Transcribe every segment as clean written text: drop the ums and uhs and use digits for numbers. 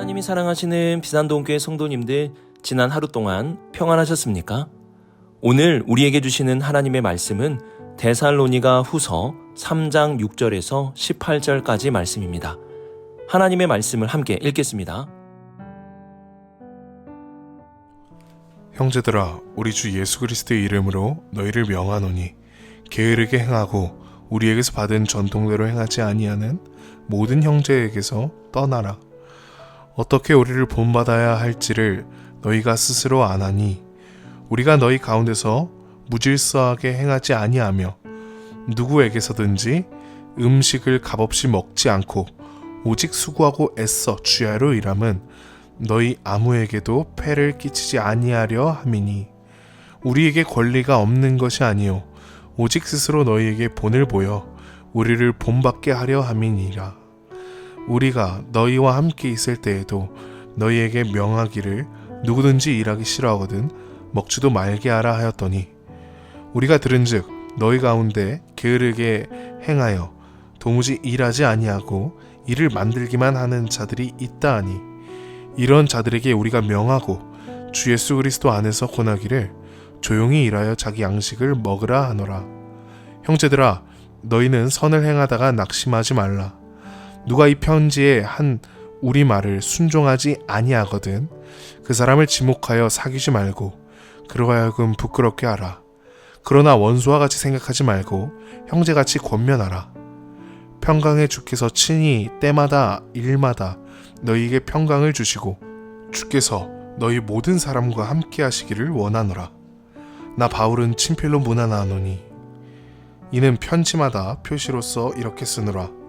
하나님이 사랑하시는 비산동교회 성도님들, 지난 하루 동안 평안하셨습니까? 오늘 우리에게 주시는 하나님의 말씀은 데살로니가 후서 3장 6절에서 18절까지 말씀입니다. 하나님의 말씀을 함께 읽겠습니다. 형제들아, 우리 주 예수 그리스도의 이름으로 너희를 명하노니 게으르게 행하고 우리에게서 받은 전통대로 행하지 아니하는 모든 형제에게서 떠나라. 어떻게 우리를 본받아야 할지를 너희가 스스로 아나니 우리가 너희 가운데서 무질서하게 행하지 아니하며 누구에게서든지 음식을 값없이 먹지 않고 오직 수고하고 애써 주야로 일함은 너희 아무에게도 폐를 끼치지 아니하려 함이니 우리에게 권리가 없는 것이 아니요 오직 스스로 너희에게 본을 보여 우리를 본받게 하려 함이니라. 우리가 너희와 함께 있을 때에도 너희에게 명하기를 누구든지 일하기 싫어하거든 먹지도 말게 하라 하였더니 우리가 들은즉 너희 가운데 게으르게 행하여 도무지 일하지 아니하고 일을 만들기만 하는 자들이 있다 하니 이런 자들에게 우리가 명하고 주 예수 그리스도 안에서 권하기를 조용히 일하여 자기 양식을 먹으라 하노라. 형제들아, 너희는 선을 행하다가 낙심하지 말라. 누가 이 편지에 한 우리 말을 순종하지 아니하거든 그 사람을 지목하여 사귀지 말고 그로 하여금 부끄럽게 하라. 그러나 원수와 같이 생각하지 말고 형제같이 권면하라. 평강의 주께서 친히 때마다 일마다 너희에게 평강을 주시고 주께서 너희 모든 사람과 함께 하시기를 원하노라. 나 바울은 친필로 문안하노니 이는 편지마다 표시로서 이렇게 쓰노라.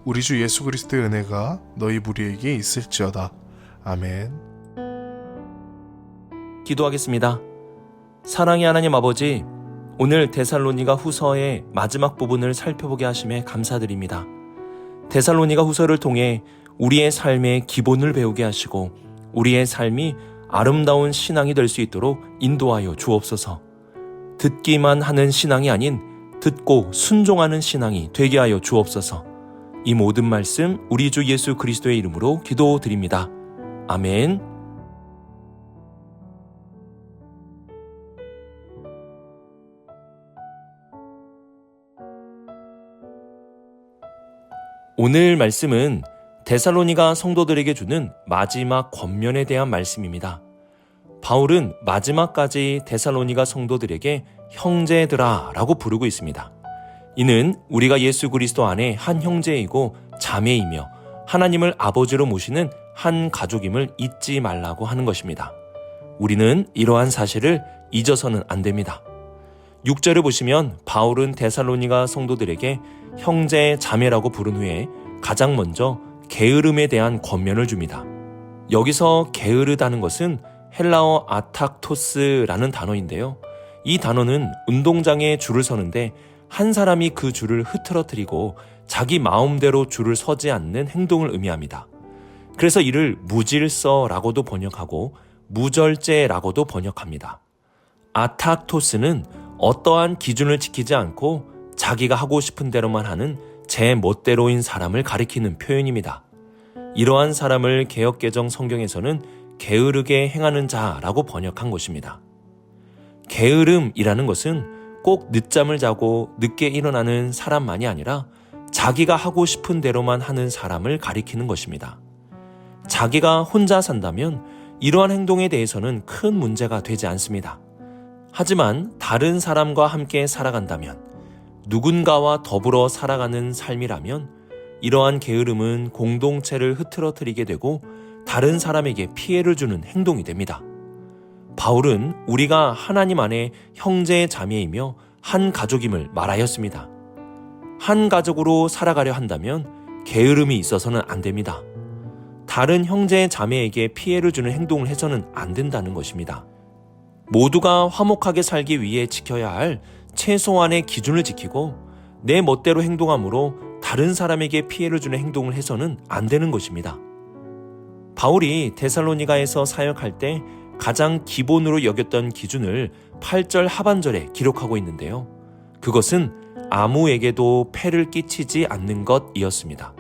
우리 주 예수 그리스도의 은혜가 너희 무리에게 있을지어다. 아멘. 기도하겠습니다. 사랑의 하나님 아버지, 오늘 데살로니가 후서의 마지막 부분을 살펴보게 하심에 감사드립니다. 데살로니가 후서를 통해 우리의 삶의 기본을 배우게 하시고 우리의 삶이 아름다운 신앙이 될 수 있도록 인도하여 주옵소서. 듣기만 하는 신앙이 아닌 듣고 순종하는 신앙이 되게 하여 주옵소서. 이 모든 말씀 우리 주 예수 그리스도의 이름으로 기도드립니다. 아멘. 오늘 말씀은 데살로니가 성도들에게 주는 마지막 권면에 대한 말씀입니다. 바울은 마지막까지 데살로니가 성도들에게 형제들아 라고 부르고 있습니다. 이는 우리가 예수 그리스도 안에 한 형제이고 자매이며 하나님을 아버지로 모시는 한 가족임을 잊지 말라고 하는 것입니다. 우리는 이러한 사실을 잊어서는 안 됩니다. 6절을 보시면 바울은 데살로니가 성도들에게 형제 자매라고 부른 후에 가장 먼저 게으름에 대한 권면을 줍니다. 여기서 게으르다는 것은 헬라어 아탁토스라는 단어인데요. 이 단어는 운동장에 줄을 서는데 한 사람이 그 줄을 흐트러뜨리고 자기 마음대로 줄을 서지 않는 행동을 의미합니다. 그래서 이를 무질서라고도 번역하고 무절제라고도 번역합니다. 아탁토스는 어떠한 기준을 지키지 않고 자기가 하고 싶은 대로만 하는 제 멋대로인 사람을 가리키는 표현입니다. 이러한 사람을 개역개정 성경에서는 게으르게 행하는 자라고 번역한 것입니다. 게으름이라는 것은 꼭 늦잠을 자고 늦게 일어나는 사람만이 아니라 자기가 하고 싶은 대로만 하는 사람을 가리키는 것입니다. 자기가 혼자 산다면 이러한 행동에 대해서는 큰 문제가 되지 않습니다. 하지만 다른 사람과 함께 살아간다면, 누군가와 더불어 살아가는 삶이라면 이러한 게으름은 공동체를 흐트러뜨리게 되고 다른 사람에게 피해를 주는 행동이 됩니다. 바울은 우리가 하나님 안에 형제 자매이며 한 가족임을 말하였습니다. 한 가족으로 살아가려 한다면 게으름이 있어서는 안 됩니다. 다른 형제 자매에게 피해를 주는 행동을 해서는 안 된다는 것입니다. 모두가 화목하게 살기 위해 지켜야 할 최소한의 기준을 지키고 내 멋대로 행동함으로 다른 사람에게 피해를 주는 행동을 해서는 안 되는 것입니다. 바울이 데살로니가에서 사역할 때 가장 기본으로 여겼던 기준을 8절 하반절에 기록하고 있는데요. 그것은 아무에게도 폐를 끼치지 않는 것이었습니다.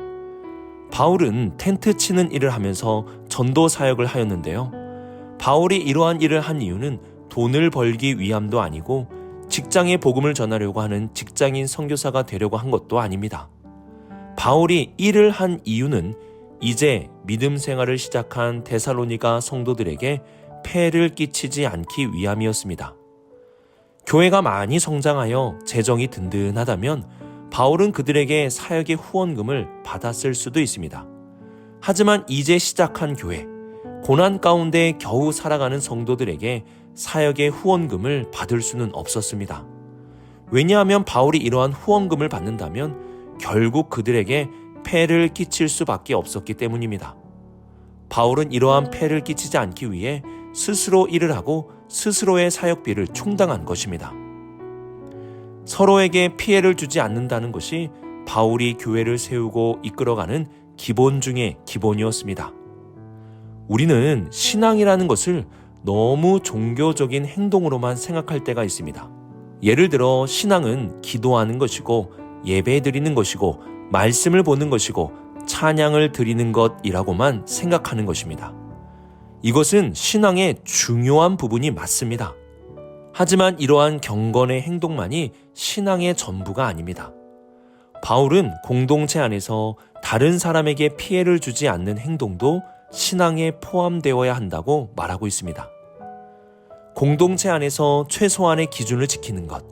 바울은 텐트 치는 일을 하면서 전도 사역을 하였는데요. 바울이 이러한 일을 한 이유는 돈을 벌기 위함도 아니고 직장에 복음을 전하려고 하는 직장인 선교사가 되려고 한 것도 아닙니다. 바울이 일을 한 이유는 이제 믿음 생활을 시작한 데살로니가 성도들에게 폐를 끼치지 않기 위함이었습니다. 교회가 많이 성장하여 재정이 든든하다면 바울은 그들에게 사역의 후원금을 받았을 수도 있습니다. 하지만 이제 시작한 교회, 고난 가운데 겨우 살아가는 성도들에게 사역의 후원금을 받을 수는 없었습니다. 왜냐하면 바울이 이러한 후원금을 받는다면 결국 그들에게 폐를 끼칠 수밖에 없었기 때문입니다. 바울은 이러한 폐를 끼치지 않기 위해 스스로 일을 하고 스스로의 사역비를 충당한 것입니다. 서로에게 피해를 주지 않는다는 것이 바울이 교회를 세우고 이끌어가는 기본 중의 기본이었습니다. 우리는 신앙이라는 것을 너무 종교적인 행동으로만 생각할 때가 있습니다. 예를 들어 신앙은 기도하는 것이고 예배 드리는 것이고 말씀을 보는 것이고 찬양을 드리는 것이라고만 생각하는 것입니다. 이것은 신앙의 중요한 부분이 맞습니다. 하지만 이러한 경건의 행동만이 신앙의 전부가 아닙니다. 바울은 공동체 안에서 다른 사람에게 피해를 주지 않는 행동도 신앙에 포함되어야 한다고 말하고 있습니다. 공동체 안에서 최소한의 기준을 지키는 것,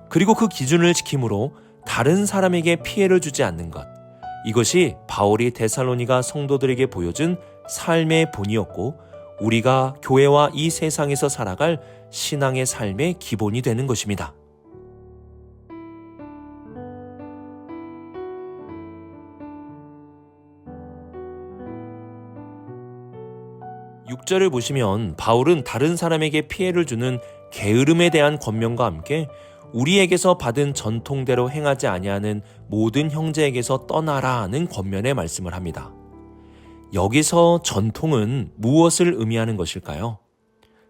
그리고 그 기준을 지킴으로 다른 사람에게 피해를 주지 않는 것, 이것이 바울이 데살로니가 성도들에게 보여준 삶의 본이었고 우리가 교회와 이 세상에서 살아갈 신앙의 삶의 기본이 되는 것입니다. 6절을 보시면 바울은 다른 사람에게 피해를 주는 게으름에 대한 권면과 함께 우리에게서 받은 전통대로 행하지 아니하는 모든 형제에게서 떠나라는 권면의 말씀을 합니다. 여기서 전통은 무엇을 의미하는 것일까요?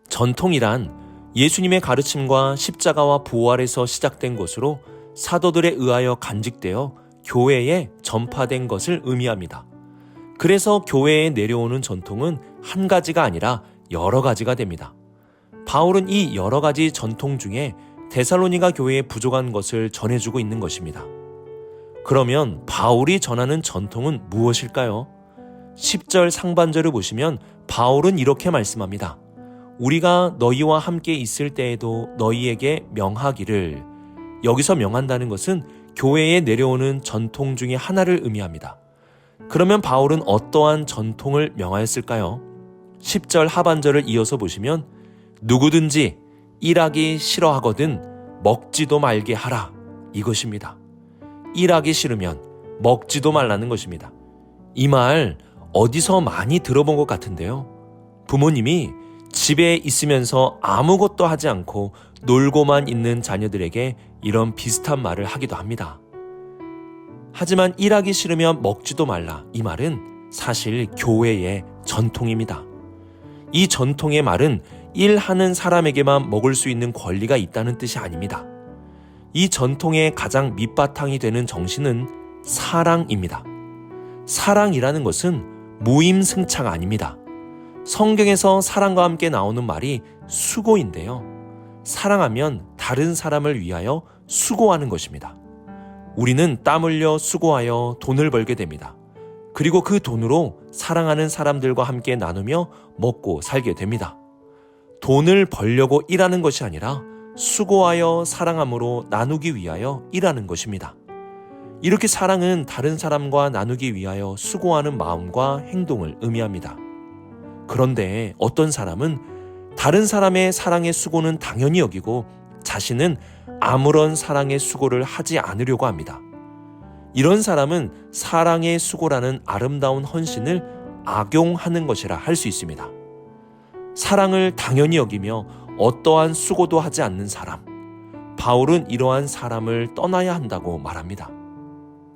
전통이란 예수님의 가르침과 십자가와 부활에서 시작된 것으로 사도들에 의하여 간직되어 교회에 전파된 것을 의미합니다. 그래서 교회에 내려오는 전통은 한 가지가 아니라 여러 가지가 됩니다. 바울은 이 여러 가지 전통 중에 데살로니가 교회에 부족한 것을 전해주고 있는 것입니다. 그러면 바울이 전하는 전통은 무엇일까요? 10절 상반절을 보시면 바울은 이렇게 말씀합니다. 우리가 너희와 함께 있을 때에도 너희에게 명하기를. 여기서 명한다는 것은 교회에 내려오는 전통 중에 하나를 의미합니다. 그러면 바울은 어떠한 전통을 명하였을까요? 10절 하반절을 이어서 보시면 누구든지 일하기 싫어하거든 먹지도 말게 하라, 이것입니다. 일하기 싫으면 먹지도 말라는 것입니다. 이 말 어디서 많이 들어본 것 같은데요. 부모님이 집에 있으면서 아무것도 하지 않고 놀고만 있는 자녀들에게 이런 비슷한 말을 하기도 합니다. 하지만 일하기 싫으면 먹지도 말라, 이 말은 사실 교회의 전통입니다. 이 전통의 말은 일하는 사람에게만 먹을 수 있는 권리가 있다는 뜻이 아닙니다. 이 전통의 가장 밑바탕이 되는 정신은 사랑입니다. 사랑이라는 것은 무임승차가 아닙니다. 성경에서 사랑과 함께 나오는 말이 수고인데요. 사랑하면 다른 사람을 위하여 수고하는 것입니다. 우리는 땀 흘려 수고하여 돈을 벌게 됩니다. 그리고 그 돈으로 사랑하는 사람들과 함께 나누며 먹고 살게 됩니다. 돈을 벌려고 일하는 것이 아니라 수고하여 사랑함으로 나누기 위하여 일하는 것입니다. 이렇게 사랑은 다른 사람과 나누기 위하여 수고하는 마음과 행동을 의미합니다. 그런데 어떤 사람은 다른 사람의 사랑의 수고는 당연히 여기고 자신은 아무런 사랑의 수고를 하지 않으려고 합니다. 이런 사람은 사랑의 수고라는 아름다운 헌신을 악용하는 것이라 할 수 있습니다. 사랑을 당연히 여기며 어떠한 수고도 하지 않는 사람, 바울은 이러한 사람을 떠나야 한다고 말합니다.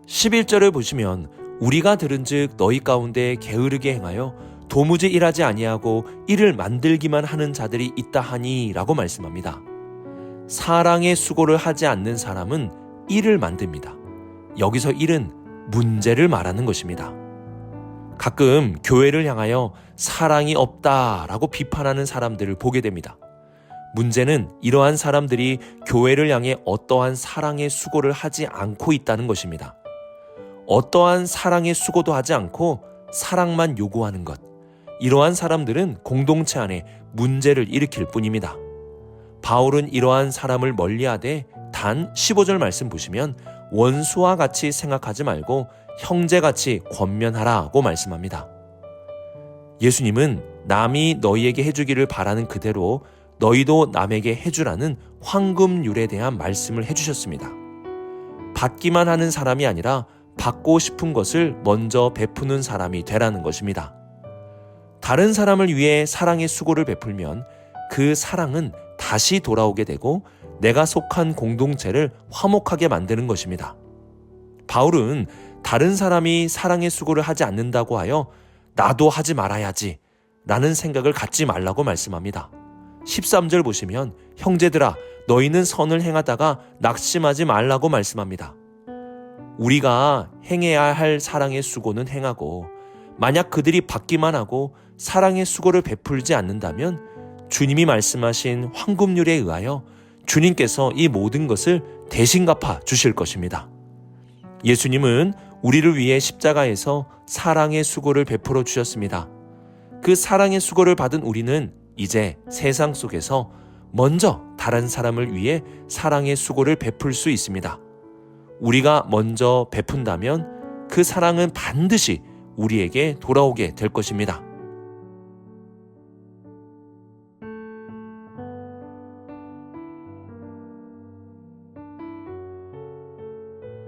11절을 보시면 우리가 들은즉 너희 가운데 게으르게 행하여 도무지 일하지 아니하고 일을 만들기만 하는 자들이 있다 하니 라고 말씀합니다. 사랑의 수고를 하지 않는 사람은 일을 만듭니다. 여기서 일은 문제를 말하는 것입니다. 가끔 교회를 향하여 사랑이 없다라고 비판하는 사람들을 보게 됩니다. 문제는 이러한 사람들이 교회를 향해 어떠한 사랑의 수고를 하지 않고 있다는 것입니다. 어떠한 사랑의 수고도 하지 않고 사랑만 요구하는 것. 이러한 사람들은 공동체 안에 문제를 일으킬 뿐입니다. 바울은 이러한 사람을 멀리하되 단 15절 말씀 보시면 원수와 같이 생각하지 말고 형제같이 권면하라고 말씀합니다. 예수님은 남이 너희에게 해주기를 바라는 그대로 너희도 남에게 해주라는 황금률에 대한 말씀을 해주셨습니다. 받기만 하는 사람이 아니라 받고 싶은 것을 먼저 베푸는 사람이 되라는 것입니다. 다른 사람을 위해 사랑의 수고를 베풀면 그 사랑은 다시 돌아오게 되고 내가 속한 공동체를 화목하게 만드는 것입니다. 바울은 다른 사람이 사랑의 수고를 하지 않는다고 하여 나도 하지 말아야지 라는 생각을 갖지 말라고 말씀합니다. 13절 보시면 형제들아 너희는 선을 행하다가 낙심하지 말라고 말씀합니다. 우리가 행해야 할 사랑의 수고는 행하고 만약 그들이 받기만 하고 사랑의 수고를 베풀지 않는다면 주님이 말씀하신 황금률에 의하여 주님께서 이 모든 것을 대신 갚아 주실 것입니다. 예수님은 우리를 위해 십자가에서 사랑의 수고를 베풀어 주셨습니다. 그 사랑의 수고를 받은 우리는 이제 세상 속에서 먼저 다른 사람을 위해 사랑의 수고를 베풀 수 있습니다. 우리가 먼저 베푼다면 그 사랑은 반드시 우리에게 돌아오게 될 것입니다.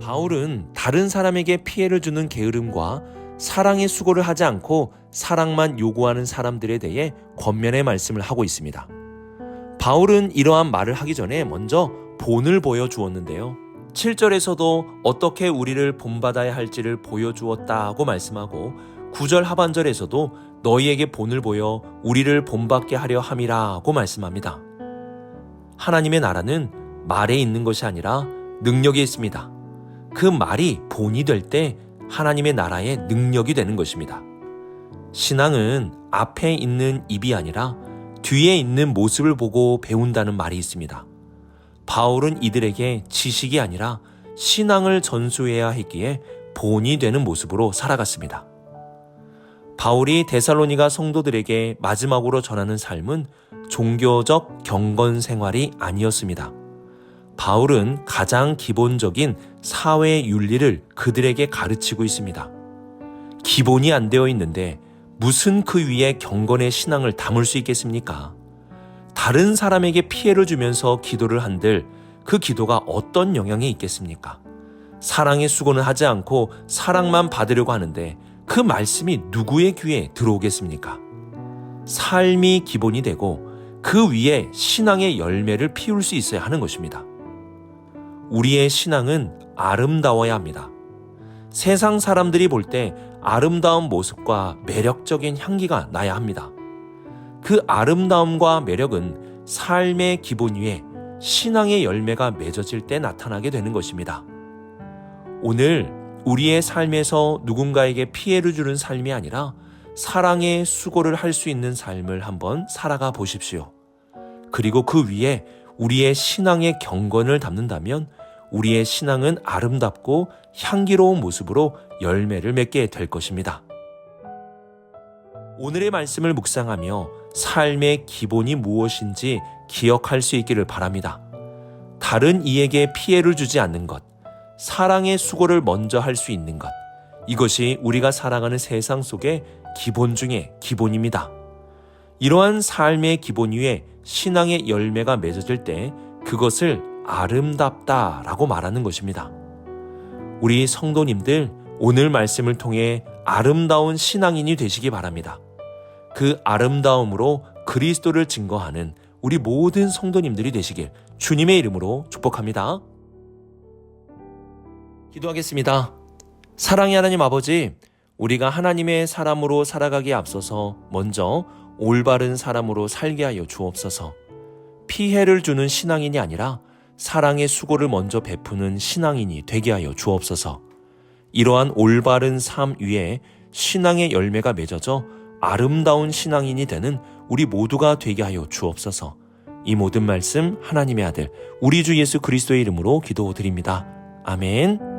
바울은 다른 사람에게 피해를 주는 게으름과 사랑의 수고를 하지 않고 사랑만 요구하는 사람들에 대해 권면의 말씀을 하고 있습니다. 바울은 이러한 말을 하기 전에 먼저 본을 보여주었는데요. 7절에서도 어떻게 우리를 본받아야 할지를 보여주었다고 말씀하고 9절 하반절에서도 너희에게 본을 보여 우리를 본받게 하려 함이라고 말씀합니다. 하나님의 나라는 말에 있는 것이 아니라 능력에 있습니다. 그 말이 본이 될 때 하나님의 나라의 능력이 되는 것입니다. 신앙은 앞에 있는 입이 아니라 뒤에 있는 모습을 보고 배운다는 말이 있습니다. 바울은 이들에게 지식이 아니라 신앙을 전수해야 했기에 본이 되는 모습으로 살아갔습니다. 바울이 데살로니가 성도들에게 마지막으로 전하는 삶은 종교적 경건 생활이 아니었습니다. 바울은 가장 기본적인 사회 윤리를 그들에게 가르치고 있습니다. 기본이 안 되어 있는데 무슨 그 위에 경건의 신앙을 담을 수 있겠습니까? 다른 사람에게 피해를 주면서 기도를 한들 그 기도가 어떤 영향이 있겠습니까? 사랑의 수고는 하지 않고 사랑만 받으려고 하는데 그 말씀이 누구의 귀에 들어오겠습니까? 삶이 기본이 되고 그 위에 신앙의 열매를 피울 수 있어야 하는 것입니다. 우리의 신앙은 아름다워야 합니다. 세상 사람들이 볼 때 아름다운 모습과 매력적인 향기가 나야 합니다. 그 아름다움과 매력은 삶의 기본 위에 신앙의 열매가 맺어질 때 나타나게 되는 것입니다. 오늘 우리의 삶에서 누군가에게 피해를 주는 삶이 아니라 사랑의 수고를 할 수 있는 삶을 한번 살아가 보십시오. 그리고 그 위에 우리의 신앙의 경건을 담는다면 우리의 신앙은 아름답고 향기로운 모습으로 열매를 맺게 될 것입니다. 오늘의 말씀을 묵상하며 삶의 기본이 무엇인지 기억할 수 있기를 바랍니다. 다른 이에게 피해를 주지 않는 것, 사랑의 수고를 먼저 할 수 있는 것, 이것이 우리가 살아가는 세상 속의 기본 중에 기본입니다. 이러한 삶의 기본 위에 신앙의 열매가 맺어질 때 그것을 아름답다라고 말하는 것입니다. 우리 성도님들 오늘 말씀을 통해 아름다운 신앙인이 되시기 바랍니다. 그 아름다움으로 그리스도를 증거하는 우리 모든 성도님들이 되시길 주님의 이름으로 축복합니다. 기도하겠습니다. 사랑의 하나님 아버지, 우리가 하나님의 사람으로 살아가기에 앞서서 먼저 올바른 사람으로 살게 하여 주옵소서. 피해를 주는 신앙인이 아니라 사랑의 수고를 먼저 베푸는 신앙인이 되게 하여 주옵소서. 이러한 올바른 삶 위에 신앙의 열매가 맺어져 아름다운 신앙인이 되는 우리 모두가 되게 하여 주옵소서. 이 모든 말씀 하나님의 아들 우리 주 예수 그리스도의 이름으로 기도드립니다. 아멘.